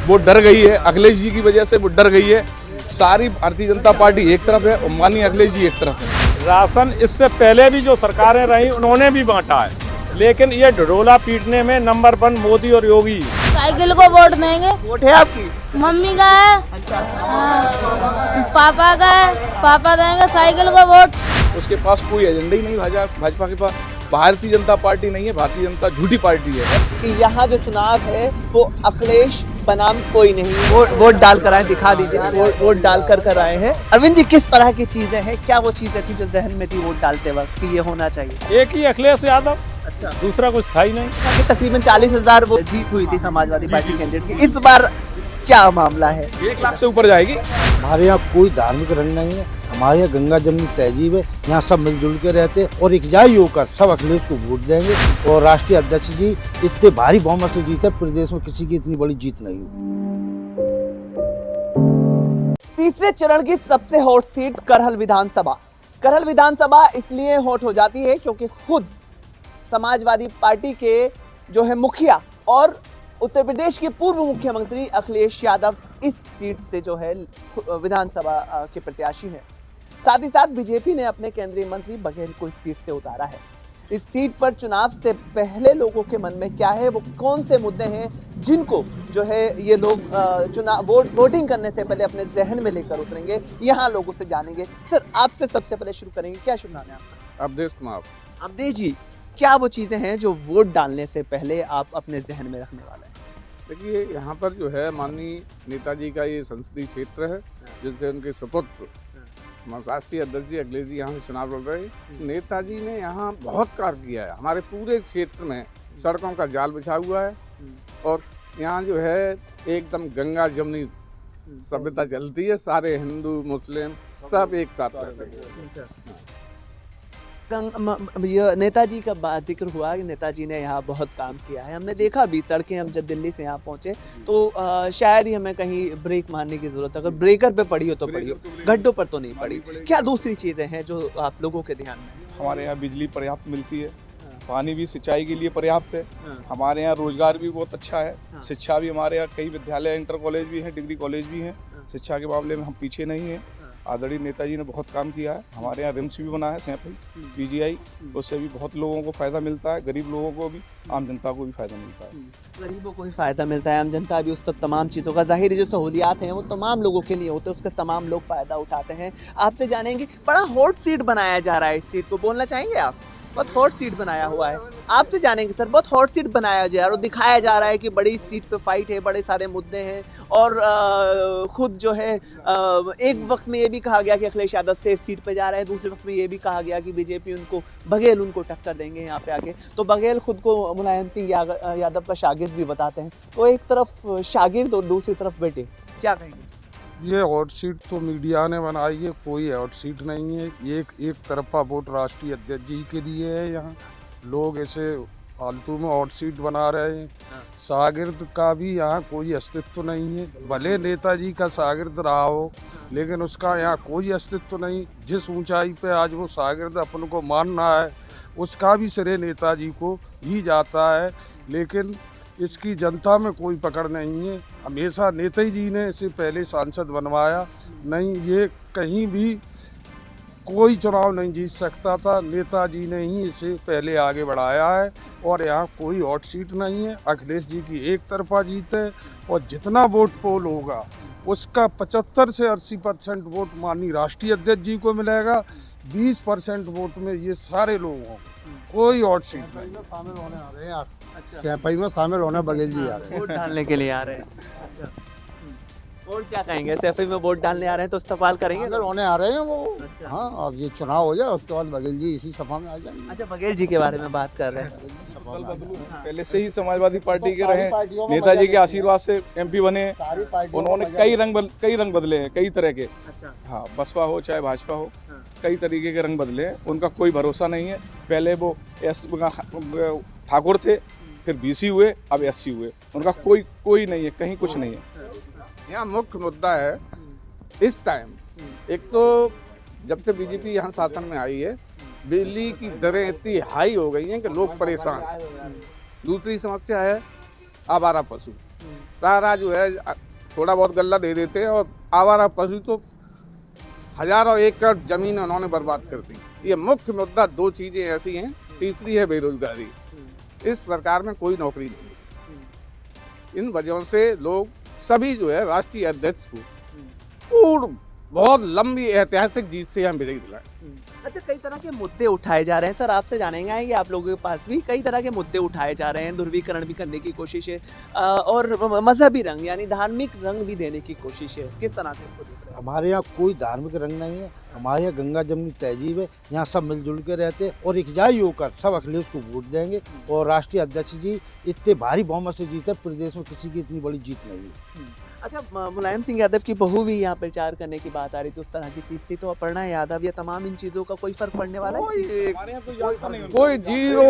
वो डर गई है, अखिलेश जी की वजह से वो डर गई है। सारी भारतीय जनता पार्टी एक तरफ है और माननीय अखिलेश जी एक तरफ है। राशन इससे पहले भी जो सरकारें रही उन्होंने भी बांटा है, लेकिन ये ढोला पीटने में नंबर 1 मोदी और योगी। साइकिल को वोट देंगे। वोट है आपकी? मम्मी का है। अच्छा। हाँ। पापा का है, पापा देंगे साइकिल को वोट। उसके पास कोई एजेंडा ही नहीं भाजपा के पास। भारतीय जनता पार्टी नहीं है, भारतीय जनता झूठी पार्टी है। कि यहाँ जो चुनाव है वो अखिलेश बनाम कोई नहीं, वोट डाल कर आए, दिखा दीजिए, वोट डाल कर आए हैं। अरविंद जी, किस तरह की चीजें हैं, क्या वो चीजें थी जो जहन में थी वोट डालते वक्त कि ये होना चाहिए? एक ही अखिलेश यादव, अच्छा। दूसरा कुछ था ही नहीं। तकरीबन 40,000 वो जीत हुई थी समाजवादी पार्टी कैंडिडेट की। इस बार क्या मामला है? 1 लाख से ऊपर जाएगी। हमारे यहाँ कोई धार्मिक रंग नहीं है, हमारे यहाँ गंगा जमुनी तहजीब है। यहाँ सब मिलजुल के रहते हैं और एकजाई होकर सब अखिलेश को वोट देंगे। और राष्ट्रीय अध्यक्ष जी इतने भारी बहुमत से जीते, प्रदेश में किसी की इतनी बड़ी जीत नहीं हुई। तीसरे चरण की सबसे हॉट सीट करहल विधानसभा। करहल विधानसभा इसलिए हॉट हो जाती है क्योंकि खुद समाजवादी पार्टी के जो है मुखिया और उत्तर प्रदेश के पूर्व मुख्यमंत्री अखिलेश यादव इस सीट से जो है विधानसभा के प्रत्याशी हैं। साथ ही साथ बीजेपी ने अपने केंद्रीय मंत्री बघेल को इस सीट से उतारा है। इस सीट पर चुनाव से पहले लोगों के मन में क्या है, वो कौन से मुद्दे हैं जिनको जो है ये लोग वोटिंग करने से पहले अपने जहन में लेकर उतरेंगे, यहाँ लोगों से जानेंगे। सर, आपसे सबसे पहले शुरू करेंगे, क्या शुभ नाम है आपका? अवधेश कुमार। अवधेश जी, क्या वो चीजें हैं जो वोट डालने से पहले आप अपने जहन में रखने वाले हैं? देखिए, यहाँ पर जो है माननीय नेताजी का ये संसदीय क्षेत्र है, जिनसे उनके सुपुत्र राष्ट्रीय अध्यक्ष जी अखिलेश जी यहाँ से चुनाव लड़ रहे हैं। नेताजी ने यहाँ बहुत कार्य किया है। हमारे पूरे क्षेत्र में सड़कों का जाल बिछा हुआ है और यहाँ जो है एकदम गंगा जमुनी सभ्यता चलती है। सारे हिंदू मुस्लिम सब एक साथ रहते हैं। नेताजी का जिक्र हुआ कि नेताजी ने यहाँ बहुत काम किया है। हमने देखा भी सड़कें, हम जब दिल्ली से यहाँ पहुँचे तो शायद ही हमें कहीं ब्रेक मारने की जरूरत है। अगर ब्रेकर पे पड़ी हो तो पड़ी हो, गड्ढों पर तो नहीं पड़ी। क्या दूसरी चीजें हैं जो आप लोगों के ध्यान में? हमारे यहाँ बिजली पर्याप्त मिलती है, पानी भी सिंचाई के लिए पर्याप्त है। हमारे यहाँ रोजगार भी बहुत अच्छा है। शिक्षा भी हमारे यहाँ कई विद्यालय, इंटर कॉलेज भी हैं, डिग्री कॉलेज भी हैं। शिक्षा के मामले में हम पीछे नहीं हैं। आदरणीय नेताजी ने बहुत काम किया है। हमारे यहाँ रिम्स भी बना है, सैंपल पीजीआई, उससे भी बहुत लोगों को फायदा मिलता है। गरीब लोगों को भी, आम जनता को भी फायदा मिलता है। गरीबों को भी फायदा मिलता है, आम जनता भी उस सब तमाम चीज़ों का, जाहिर जो सहूलियात हैं वो तमाम लोगों के लिए होते हैं, उसका तमाम लोग फायदा उठाते हैं। आपसे जानेंगे, बड़ा हॉट सीट बनाया जा रहा है इस सीट को, बोलना चाहेंगे आप? बहुत हॉट सीट बनाया हुआ है। आपसे जानेंगे सर, बहुत हॉट सीट बनाया जा रहा है और दिखाया जा रहा है कि बड़ी सीट पे फाइट है, बड़े सारे मुद्दे हैं और खुद जो है एक वक्त में ये भी कहा गया कि अखिलेश यादव सेफ सीट पे जा रहे हैं, दूसरे वक्त में ये भी कहा गया कि बीजेपी बघेल उनको टक्कर देंगे यहाँ पे आके। तो बघेल खुद को मुलायम सिंह यादव का शागिर्द भी बताते हैं, तो एक तरफ शागिर्द और दूसरी तरफ बेटे, क्या कहेंगे? ये हॉट सीट तो मीडिया ने बनाई है, कोई हॉट सीट नहीं है। एक तरफा वोट राष्ट्रीय अध्यक्ष जी के लिए है। यहाँ लोग ऐसे फालतू में हॉट सीट बना रहे हैं। शागिर्द का भी यहाँ कोई अस्तित्व नहीं है। भले नेताजी का शागिर्द रहा हो, लेकिन उसका यहाँ कोई अस्तित्व नहीं। जिस ऊंचाई पे आज वो शागिर्द अपन को मानना है, उसका भी श्रेय नेताजी को ही जाता है। लेकिन इसकी जनता में कोई पकड़ नहीं है। हमेशा नेताजी जी ने इसे पहले सांसद बनवाया नहीं, ये कहीं भी कोई चुनाव नहीं जीत सकता था। नेताजी ने ही इसे पहले आगे बढ़ाया है और यहाँ कोई हॉट सीट नहीं है। अखिलेश जी की एक तरफा जीत है और जितना वोट पोल होगा उसका 75 से 80% वोट माननीय राष्ट्रीय अध्यक्ष जी को मिलेगा। 20% वोट में ये सारे लोग हों, कोई हॉट सीट नहीं। शामिल होने आ रहे हैं यार, सैपाई में शामिल होने बघेल जी आ रहे हैं, वोट डालने के लिए आ रहे हैं। अच्छा, और क्या कहेंगे? सैफई में वोट डालने आ रहे हैं तो इस्तेमाल करेंगे? शामिल होने आ रहे हैं वो। अच्छा। हाँ, अब ये चुनाव हो जाए उसके बाद बघेल जी इसी सभा में आ जाएंगे। अच्छा, बघेल जी के बारे में बात कर रहे हैं। पहले से ही समाजवादी पार्टी के रहे, नेताजी के आशीर्वाद से एमपी बने। उन्होंने कई रंग बदले हैं, कई तरह के। अच्छा। हाँ, बसपा हो चाहे भाजपा हो, कई तरीके के रंग बदले हैं। उनका कोई भरोसा नहीं है। पहले वो ठाकुर थे, फिर बीसी हुए, अब एससी हुए। उनका कोई नहीं है, कहीं कुछ नहीं है। यहाँ मुख्य मुद्दा है इस टाइम, एक तो जब से बीजेपी यहाँ शासन में आई है, बिजली की दरें इतनी हाई हो गई हैं कि लोग परेशान। दूसरी समस्या है आवारा पशु। सारा जो है थोड़ा बहुत गल्ला दे देते हैं और आवारा पशु तो हजारों एकड़ जमीन उन्होंने बर्बाद कर दी। ये मुख्य मुद्दा, दो चीजें ऐसी हैं। तीसरी है बेरोजगारी। इस सरकार में कोई नौकरी नहीं। इन वजहों से लोग सभी जो है राष्ट्रीय अध्यक्ष को पूर्ण बहुत लंबी ऐतिहासिक जीत से हम विजयी दिलाए। अच्छा, कई तरह के मुद्दे उठाए जा रहे हैं सर, आपसे जानेंगे आएंगे आप लोगों के पास भी कई तरह के मुद्दे उठाए जा रहे हैं। ध्रुवीकरण भी करने की कोशिश है और मजहबी रंग यानी धार्मिक रंग भी देने की कोशिश है। किस तरह से इसको देख रहे हैं? हमारे यहाँ कोई धार्मिक रंग नहीं है। हमारे यहाँ गंगा जमनी तहजीब है। यहाँ सब मिलजुल के रहते हैं और एकजाई होकर सब अखिलेश को वोट देंगे। और राष्ट्रीय अध्यक्ष जी इतने भारी बहुमत से जीते, प्रदेश में किसी की इतनी बड़ी जीत नहीं है। अच्छा, मुलायम सिंह यादव की बहू भी यहाँ प्रचार करने की बात आ रही थी, उस तरह की चीज थी। तो अपर्णा यादव या तमाम इन चीजों का कोई फर्क पड़ने वाला है? कोई जीरो,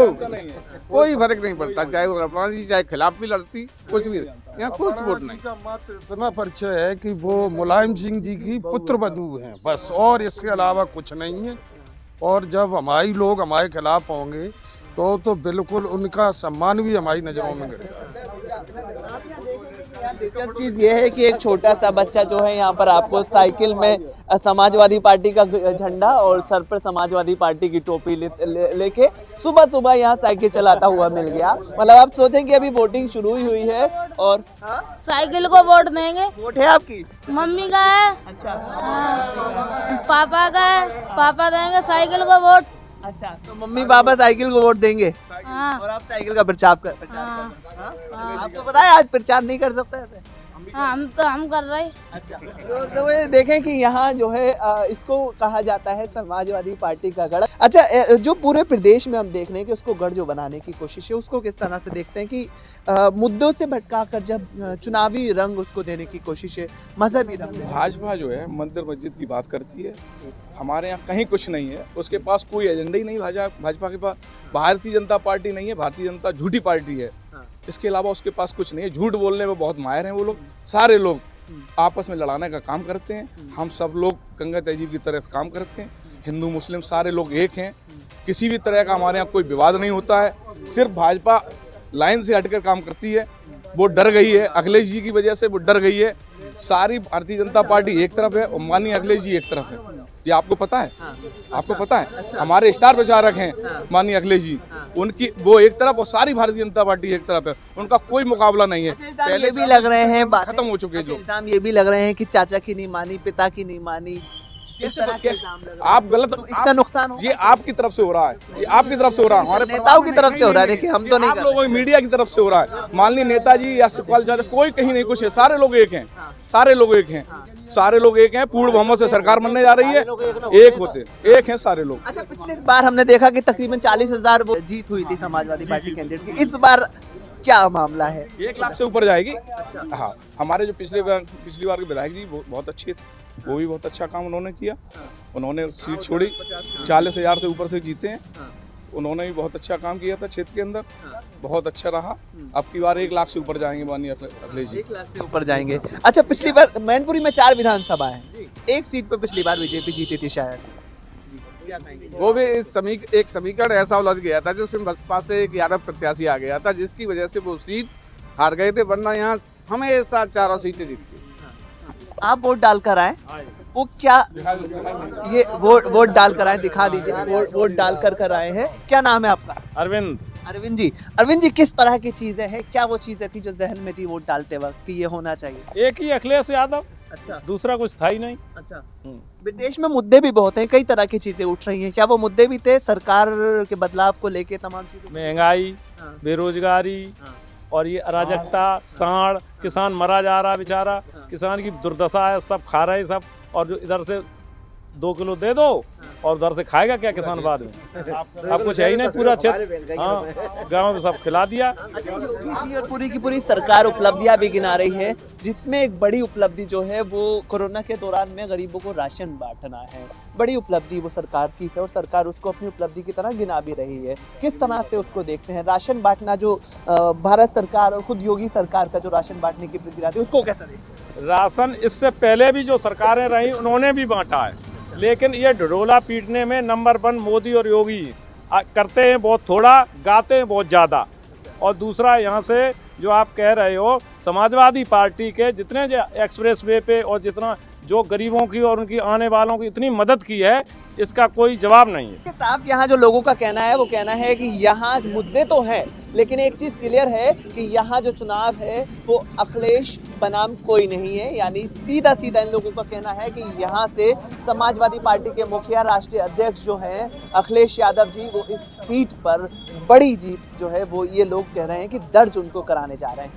कोई फर्क नहीं पड़ता। चाहे वो अपर्णा जी चाहे खिलाफ भी लड़ती, कुछ भी, यहाँ कुछ वोट नहीं। इतना परिचय है कि वो मुलायम सिंह जी की पुत्रवधू हैं बस, और इसके अलावा कुछ नहीं है। और जब हमारे लोग हमारे खिलाफ होंगे तो बिल्कुल उनका सम्मान भी हमारी नजरों में गिरेगा। दिलचस्प चीज ये है कि एक छोटा सा बच्चा जो है यहाँ पर आपको साइकिल में समाजवादी पार्टी का झंडा और सर पर समाजवादी पार्टी की टोपी लेके सुबह सुबह यहाँ साइकिल चलाता हुआ मिल गया। मतलब आप सोचें कि अभी वोटिंग शुरू ही हुई है और साइकिल को वोट देंगे। वोट है आपकी? मम्मी का है। अच्छा, पापा का है, पापा देंगे साइकिल को वोट। अच्छा, तो मम्मी पापा साइकिल को वोट देंगे। हाँ। और आप साइकिल का प्रचार कर आपको पता है आज प्रचार नहीं कर सकते ऐसे? हाँ, हम कर रहे हैं। अच्छा, तो ये देखें कि यहाँ जो है इसको कहा जाता है समाजवादी पार्टी का गढ़। अच्छा, जो पूरे प्रदेश में हम देख रहे हैं कि उसको गढ़ जो बनाने की कोशिश है, उसको किस तरह से देखते हैं कि मुद्दों से भटका कर जब चुनावी रंग उसको देने की कोशिश है, मजहबी रंग? भाजपा जो है मंदिर मस्जिद की बात करती है। हमारे यहाँ कहीं कुछ नहीं है, उसके पास कोई एजेंडा ही नहीं। भाजपा के पास भारतीय जनता पार्टी नहीं है। भारतीय जनता झूठी पार्टी है। इसके अलावा उसके पास कुछ नहीं है। झूठ बोलने में बहुत माहिर हैं वो लोग। सारे लोग आपस में लड़ाने का काम करते हैं। हम सब लोग गंगा तहजीब की तरह काम करते हैं। हिंदू मुस्लिम सारे लोग एक हैं। किसी भी तरह का हमारे यहाँ कोई विवाद नहीं होता है। सिर्फ भाजपा लाइन से हटकर काम करती है। वो डर गई है अखिलेश जी की वजह से, वो डर गई है। सारी भारतीय जनता पार्टी एक तरफ है और माननीय अखिलेश जी एक तरफ है। ये आपको पता है? आपको पता है? हमारे स्टार प्रचारक हैं माननीय अखिलेश जी, उनकी वो एक तरफ और सारी भारतीय जनता पार्टी एक तरफ है। उनका कोई मुकाबला नहीं है। पहले भी लग रहे हैं खत्म हो चुके जो इल्जाम ये भी लग रहे हैं कि चाचा की नहीं मानी, पिता की नहीं मानी। आप गलत, इसका नुकसान ये आपकी तरफ से हो रहा है। ये आपकी तरफ से हो रहा है, हमारे नेताओं की तरफ से हो रहा है। देखिए, हम तो नहीं आप लोगों मीडिया की तरफ से हो रहा है। माननीय नेताजी या सुखपाल चाचा कोई कहीं नहीं कुछ है। सारे लोग एक हैं। सारे लोग एक हैं। सारे लोग एक हैं। पूर्ण बहुमत से सरकार बनने जा रही है। एक होते, एक हैं सारे लोग। अच्छा, पिछले बार हमने देखा कि तकरीबन 40,000 वो जीत हुई थी समाजवादी पार्टी कैंडिडेट की। इस बार क्या मामला है? 1 लाख से ऊपर जाएगी। हाँ, हमारे जो पिछली बार के विधायक जी बहुत अच्छे, वो भी बहुत अच्छा काम उन्होंने किया। उन्होंने सीट छोड़ी, 40,000 से ऊपर से जीते हैं। उन्होंने भी बहुत अच्छा काम किया था क्षेत्र के अंदर, बहुत अच्छा रहा। अब की बार 1 लाख से ऊपर जाएंगे माननीय अखिलेश जी। 1 लाख से ऊपर जाएंगे। अच्छा, पिछली बार मैनपुरी में 4 विधानसभा है, एक सीट पर पिछली बार बीजेपी जीती थी शायद। वो भी एक समीकरण ऐसा उलझ गया था जिसमें बसपा से एक यादव प्रत्याशी आ गया था, जिसकी वजह से वो सीट हार गए थे। वरना यहाँ हमेशा 4 सीटें जीतती। आप वोट डालकर आए, वो क्या ये वोट डालकर आए, दिखा दीजिए। वोट डालकर आए हैं। क्या नाम है आपका? अरविंद। अरविंद जी, किस तरह की चीजें हैं? क्या वो चीजें थी जो जहन में थी वोट डालते वक्त कि ये होना चाहिए? एक ही अखिलेश यादव। अच्छा, दूसरा कुछ था ही नहीं। अच्छा। विदेश में मुद्दे भी बहुत हैं, कई तरह की चीजें उठ रही हैं। क्या वो मुद्दे भी थे सरकार के बदलाव को लेके? तमाम चीजें, महंगाई, बेरोजगारी और ये अराजकता, साड़, किसान मरा जा रहा बेचारा, किसान की दुर्दशा है, सब खा रहे सब। और जो इधर से 2 किलो दे दो और उधर से खाएगा क्या किसान बाद में? अब कुछ है ही नहीं। पूरा क्षेत्र, हाँ, गाँव में सब खिला दिया। और पूरी की पूरी सरकार उपलब्धियां भी गिना रही है, जिसमें एक बड़ी उपलब्धि जो है वो कोरोना के दौरान में गरीबों को राशन बांटना है। बड़ी उपलब्धि वो सरकार की है और सरकार उसको अपनी उपलब्धि की तरह गिना भी रही है। किस तरह से उसको देखते हैं? राशन बांटना जो भारत सरकार और खुद योगी सरकार का जो राशन बांटने की प्रक्रिया थी, उसको कैसा देखते हैं? राशन इससे पहले भी जो सरकारें रही उन्होंने भी बांटा है, लेकिन ये ढोला पीटने में नंबर 1 मोदी और योगी करते हैं बहुत थोड़ा, गाते हैं बहुत ज़्यादा। और दूसरा, यहाँ से जो आप कह रहे हो समाजवादी पार्टी के जितने एक्सप्रेस वे पे और जितना जो गरीबों की और उनकी आने वालों की इतनी मदद की है, इसका कोई जवाब नहीं है। साफ यहाँ जो लोगों का कहना है वो कहना है कि यहाँ मुद्दे तो हैं, लेकिन एक चीज क्लियर है कि यहाँ जो चुनाव है वो अखिलेश बनाम कोई नहीं है। यानी सीधा सीधा इन लोगों का कहना है कि यहाँ से समाजवादी पार्टी के मुखिया राष्ट्रीय अध्यक्ष जो हैं अखिलेश यादव जी, वो इस सीट पर बड़ी जीत जो है वो ये लोग कह रहे हैं कि दर्ज उनको कराने जा रहे हैं।